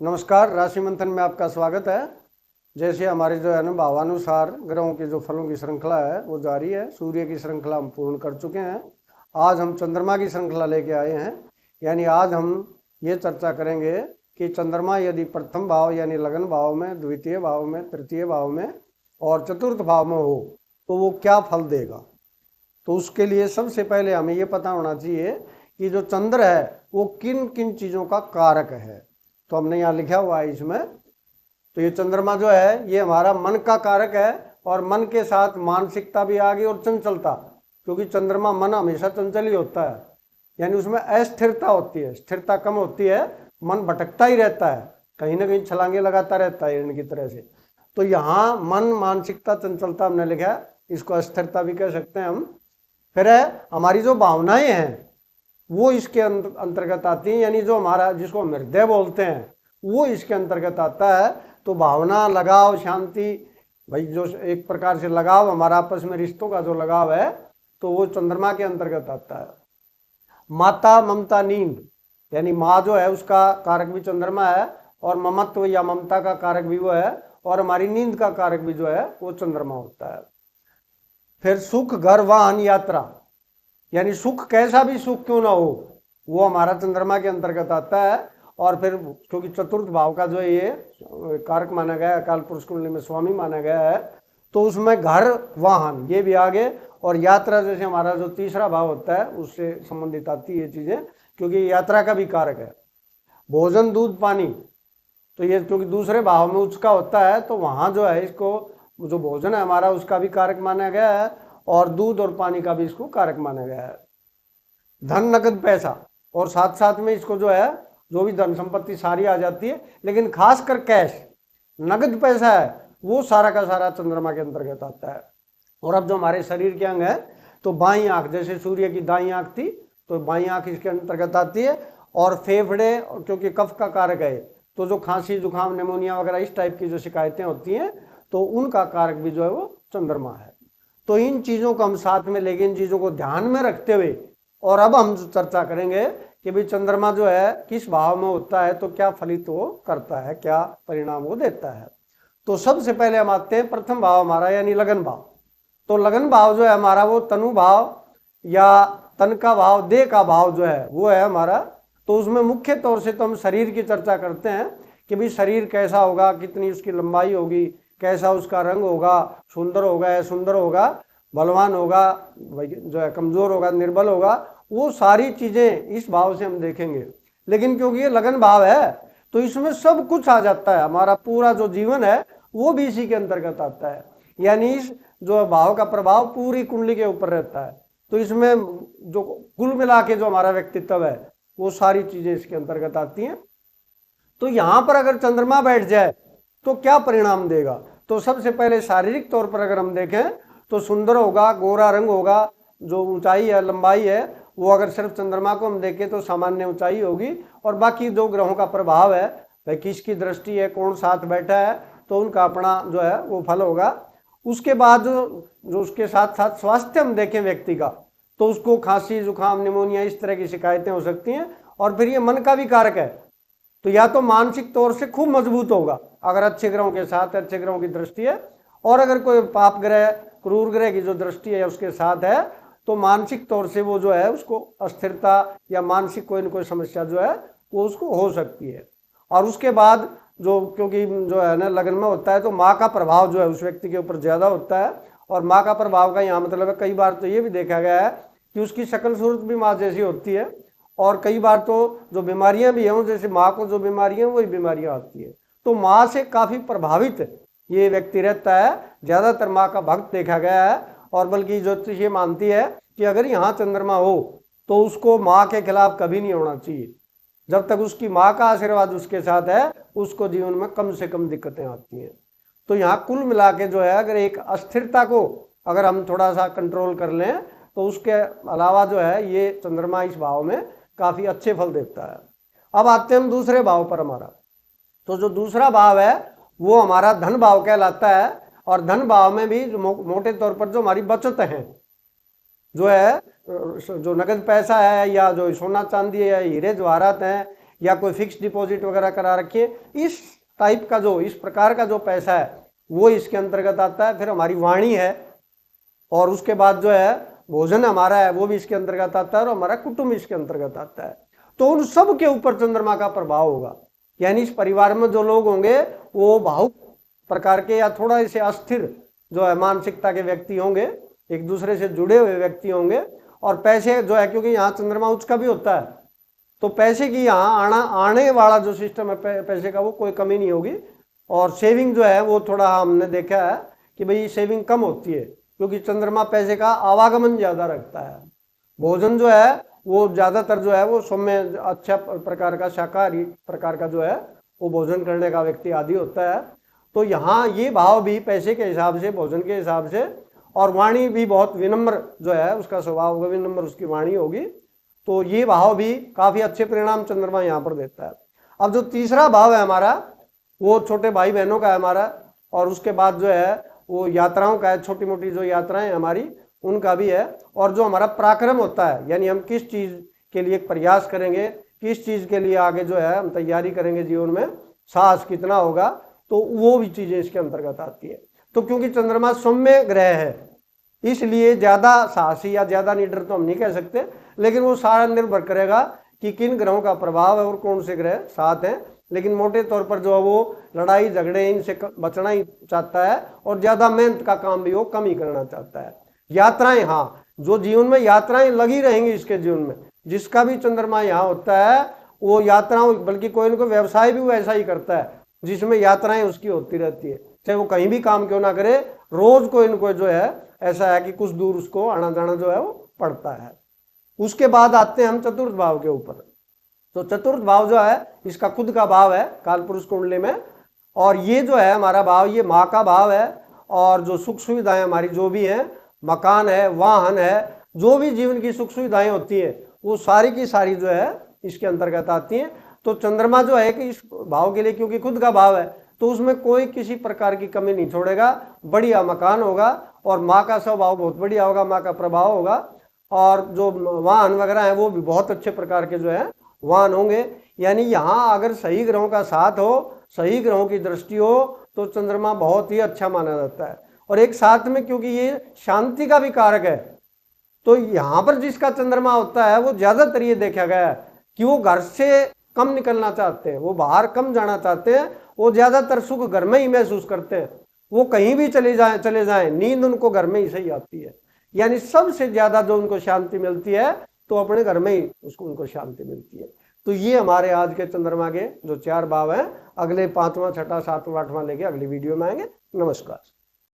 नमस्कार, राशि मंथन में आपका स्वागत है। जैसे हमारे जो है ना भावानुसार ग्रहों के जो फलों की श्रृंखला है वो जारी है। सूर्य की श्रृंखला हम पूर्ण कर चुके हैं। आज हम चंद्रमा की श्रृंखला लेके आए हैं। यानी आज हम ये चर्चा करेंगे कि चंद्रमा यदि प्रथम भाव यानी लगन भाव में, द्वितीय भाव में, तृतीय भाव में और चतुर्थ भाव में हो तो वो क्या फल देगा। तो उसके लिए सबसे पहले हमें ये पता होना चाहिए कि जो चंद्र है वो किन किन चीज़ों का कारक है। तो हमने यहाँ लिखा हुआ है इसमें। तो ये चंद्रमा जो है ये हमारा मन का कारक है और मन के साथ मानसिकता भी आ गई और चंचलता, क्योंकि चंद्रमा मन हमेशा चंचल ही होता है। यानी उसमें अस्थिरता होती है, स्थिरता कम होती है, मन भटकता ही रहता है, कहीं ना कहीं छलांगे लगाता रहता है इनकी तरह से। तो यहाँ मन, मानसिकता, चंचलता हमने लिखा है, इसको अस्थिरता भी कह सकते हैं हम। फिर है हमारी जो भावनाएं हैं वो इसके अंतर्गत आती हैं, यानी जो हमारा जिसको हम हृदय बोलते हैं वो इसके अंतर्गत आता है। तो भावना, लगाव, शांति, भाई जो एक प्रकार से लगाव हमारा आपस में रिश्तों का जो लगाव है तो वो चंद्रमा के अंतर्गत आता है। माता, ममता, नींद, यानी माँ जो है उसका कारक भी चंद्रमा है और ममत्व या ममता का कारक भी वो है और हमारी नींद का कारक भी जो है वो चंद्रमा होता है। फिर सुख, घर, वाहन, यात्रा, यानी सुख कैसा भी सुख क्यों ना हो वो हमारा चंद्रमा के अंतर्गत आता है। और फिर क्योंकि चतुर्थ भाव का जो है ये कारक माना गया है, अकाल पुरुष कुंडली में स्वामी माना गया है, तो उसमें घर, वाहन ये भी आगे और यात्रा जैसे हमारा जो तीसरा भाव होता है उससे संबंधित आती है ये चीजें, क्योंकि यात्रा का भी कारक है। भोजन, दूध, पानी, तो ये क्योंकि दूसरे भाव में उसका होता है तो वहां जो है इसको जो भोजन है हमारा उसका भी कारक माना गया है और दूध और पानी का भी इसको कारक माना गया है। धन, नगद, पैसा, और साथ साथ में इसको जो है जो भी धन संपत्ति सारी आ जाती है, लेकिन खासकर कैश, नगद पैसा है वो सारा का सारा चंद्रमा के अंतर्गत आता है। और अब जो हमारे शरीर के अंग है तो बाईं आंख, जैसे सूर्य की दाईं आंख थी तो बाईं आंख इसके अंतर्गत आती है। और फेफड़े, क्योंकि कफ का कारक है तो जो खांसी, जुकाम, निमोनिया वगैरह इस टाइप की जो शिकायतें होती हैं तो उनका कारक भी जो है वो चंद्रमा है। तो इन चीज़ों को हम साथ में लेके, इन चीज़ों को ध्यान में रखते हुए, और अब हम चर्चा करेंगे कि भाई चंद्रमा जो है किस भाव में होता है तो क्या फलित वो करता है, क्या परिणाम वो देता है। तो सबसे पहले हम आते हैं प्रथम भाव हमारा यानी लगन भाव। तो लगन भाव जो है हमारा वो तनु भाव या तन का भाव, देह का भाव जो है वो है हमारा। तो उसमें मुख्य तौर से तो हम शरीर की चर्चा करते हैं कि भाई शरीर कैसा होगा, कितनी उसकी लंबाई होगी, कैसा उसका रंग होगा, सुंदर होगा या सुंदर होगा, बलवान होगा जो है, कमजोर होगा, निर्बल होगा, वो सारी चीजें इस भाव से हम देखेंगे। लेकिन क्योंकि ये लगन भाव है तो इसमें सब कुछ आ जाता है, हमारा पूरा जो जीवन है वो भी इसी के अंतर्गत आता है। यानी इस जो भाव का प्रभाव पूरी कुंडली के ऊपर रहता है। तो इसमें जो कुल मिला के जो हमारा व्यक्तित्व है वो सारी चीजें इसके अंतर्गत आती हैं। तो यहां पर अगर चंद्रमा बैठ जाए तो क्या परिणाम देगा। तो सबसे पहले शारीरिक तौर पर अगर हम देखें तो सुंदर होगा, गोरा रंग होगा, जो ऊंचाई है, लंबाई है, वो अगर सिर्फ चंद्रमा को हम देखें तो सामान्य ऊंचाई होगी। और बाकी जो ग्रहों का प्रभाव है, भाई किसकी दृष्टि है, कौन साथ बैठा है, तो उनका अपना जो है वो फल होगा। उसके बाद जो उसके साथ साथ स्वास्थ्य हम देखें व्यक्ति का तो उसको खांसी, जुकाम, निमोनिया इस तरह की शिकायतें हो सकती हैं। और फिर ये मन का भी कारक है तो या तो मानसिक तौर से खूब मजबूत होगा अगर अच्छे ग्रहों के साथ, अच्छे ग्रहों की दृष्टि है, और अगर कोई पाप ग्रह, क्रूर ग्रह की जो दृष्टि है उसके साथ है तो मानसिक तौर से वो जो है उसको अस्थिरता या मानसिक कोई न कोई समस्या जो है वो उसको हो सकती है। और उसके बाद जो क्योंकि जो है ना लगन में होता है तो माँ का प्रभाव जो है उस व्यक्ति के ऊपर ज़्यादा होता है। और माँ का प्रभाव का यहाँ मतलब है, कई बार तो ये भी देखा गया है कि उसकी शक्ल सूरत भी माँ जैसी होती है, और कई बार तो जो बीमारियां भी हैं जैसे माँ को जो बीमारियां वही बीमारियां आती है। तो माँ से काफ़ी प्रभावित ये व्यक्ति रहता है, ज़्यादातर माँ का भक्त देखा गया है। और बल्कि ज्योतिष ये मानती है कि अगर यहाँ चंद्रमा हो तो उसको माँ के खिलाफ कभी नहीं होना चाहिए। जब तक उसकी माँ का आशीर्वाद उसके साथ है उसको जीवन में कम से कम दिक्कतें आती हैं। तो यहाँ कुल मिला के जो है अगर एक अस्थिरता को अगर हम थोड़ा सा कंट्रोल कर लें तो उसके अलावा जो है ये चंद्रमा इस भाव में काफ़ी अच्छे फल देता है। अब आते हैं हम दूसरे भाव पर हमारा। तो जो दूसरा भाव है वो हमारा धन भाव कहलाता है। और धन भाव में भी जो मोटे तौर पर जो हमारी बचत है, जो है जो नगद पैसा है या जो सोना चांदी है, हीरे जवाहरात हैं या कोई फिक्स डिपॉजिट वगैरह करा रखी है, इस टाइप का जो इस प्रकार का जो पैसा है वो इसके अंतर्गत आता है। फिर हमारी वाणी है और उसके बाद जो है भोजन हमारा है वो भी इसके अंतर्गत आता है और हमारा कुटुंब इसके अंतर्गत आता है। तो उन सब के ऊपर चंद्रमा का प्रभाव होगा। यानी इस परिवार में जो लोग होंगे वो भावुक प्रकार के या थोड़ा ऐसे अस्थिर जो है मानसिकता के व्यक्ति होंगे, एक दूसरे से जुड़े हुए व्यक्ति होंगे। और पैसे जो है, क्योंकि यहाँ चंद्रमा उच्च का भी होता है, तो पैसे की यहाँ आने वाला जो सिस्टम है पैसे का वो कोई कमी नहीं होगी। और सेविंग जो है वो थोड़ा हमने देखा है कि भाई सेविंग कम होती है, क्योंकि चंद्रमा पैसे का आवागमन ज्यादा रखता है। भोजन जो है वो ज्यादातर जो है वो सौम्य अच्छा प्रकार का शाकाहारी प्रकार का जो है वो भोजन करने का व्यक्ति आदि होता है। तो यहाँ ये भाव भी पैसे के हिसाब से, भोजन के हिसाब से, और वाणी भी बहुत विनम्र जो है उसका स्वभाव होगा, विनम्र उसकी वाणी होगी। तो ये भाव भी काफी अच्छे परिणाम चंद्रमा यहाँ पर देता है। अब जो तीसरा भाव है हमारा वो छोटे भाई बहनों का है हमारा, और उसके बाद जो है वो यात्राओं का है, छोटी मोटी जो यात्राएं हमारी उनका भी है। और जो हमारा पराक्रम होता है, यानी हम किस चीज के लिए प्रयास करेंगे, किस चीज के लिए आगे जो है हम तैयारी करेंगे जीवन में, साहस कितना होगा, तो वो भी चीजें इसके अंतर्गत आती है। तो क्योंकि चंद्रमा सौम्य ग्रह है इसलिए ज्यादा साहसी या ज्यादा निडर तो हम नहीं कह सकते, लेकिन वो सारा निर्भर करेगा कि किन ग्रहों का प्रभाव है और कौन से ग्रह साथ हैं। लेकिन मोटे तौर पर जो है वो लड़ाई झगड़े इनसे बचना ही चाहता है और ज्यादा मेहनत का काम भी वो कम ही करना चाहता है। यात्राएं, हाँ, जो जीवन में यात्राएं लगी रहेंगी इसके जीवन में, जिसका भी चंद्रमा यहाँ होता है वो यात्राओं, बल्कि कोई ना कोई व्यवसाय भी वो ऐसा ही करता है जिसमें यात्राएं उसकी होती रहती है, चाहे वो कहीं भी काम क्यों ना करे, रोज कोई न कोई जो है ऐसा है कि कुछ दूर उसको आना जाना जो है वो पड़ता है। उसके बाद आते हैं हम चतुर्थ भाव के ऊपर। तो चतुर्थ भाव जो है इसका खुद का भाव है कालपुरुष कुंडली में, और ये जो है हमारा भाव ये माँ का भाव है। और जो सुख सुविधाएं हमारी जो भी हैं, मकान है, वाहन है, जो भी जीवन की सुख सुविधाएं होती है वो सारी की सारी जो है इसके अंतर्गत आती हैं। तो चंद्रमा जो है कि इस भाव के लिए, क्योंकि खुद का भाव है, तो उसमें कोई किसी प्रकार की कमी नहीं छोड़ेगा, बढ़िया मकान होगा और माँ का स्वभाव बहुत बढ़िया होगा, माँ का प्रभाव होगा। और जो वाहन वगैरह है वो भी बहुत अच्छे प्रकार के जो है वाहन होंगे। यानी यहाँ अगर सही ग्रहों का साथ हो, सही ग्रहों की दृष्टि हो, तो चंद्रमा बहुत ही अच्छा माना जाता है। और एक साथ में क्योंकि ये शांति का भी कारक है, तो यहाँ पर जिसका चंद्रमा होता है वो ज्यादातर ये देखा गया है कि वो घर से कम निकलना चाहते हैं, वो बाहर कम जाना चाहते हैं, वो ज्यादातर सुख घर में ही महसूस करते हैं। वो कहीं भी चले जाएं नींद उनको घर में ही सही आती है। यानी सबसे ज्यादा जो उनको शांति मिलती है तो अपने घर में ही उनको शांति मिलती है। तो ये हमारे आज के चंद्रमा के जो 4 भाव हैं, अगले 5वां 6वां 7वां 8वां लेके अगली वीडियो में आएंगे। नमस्कार।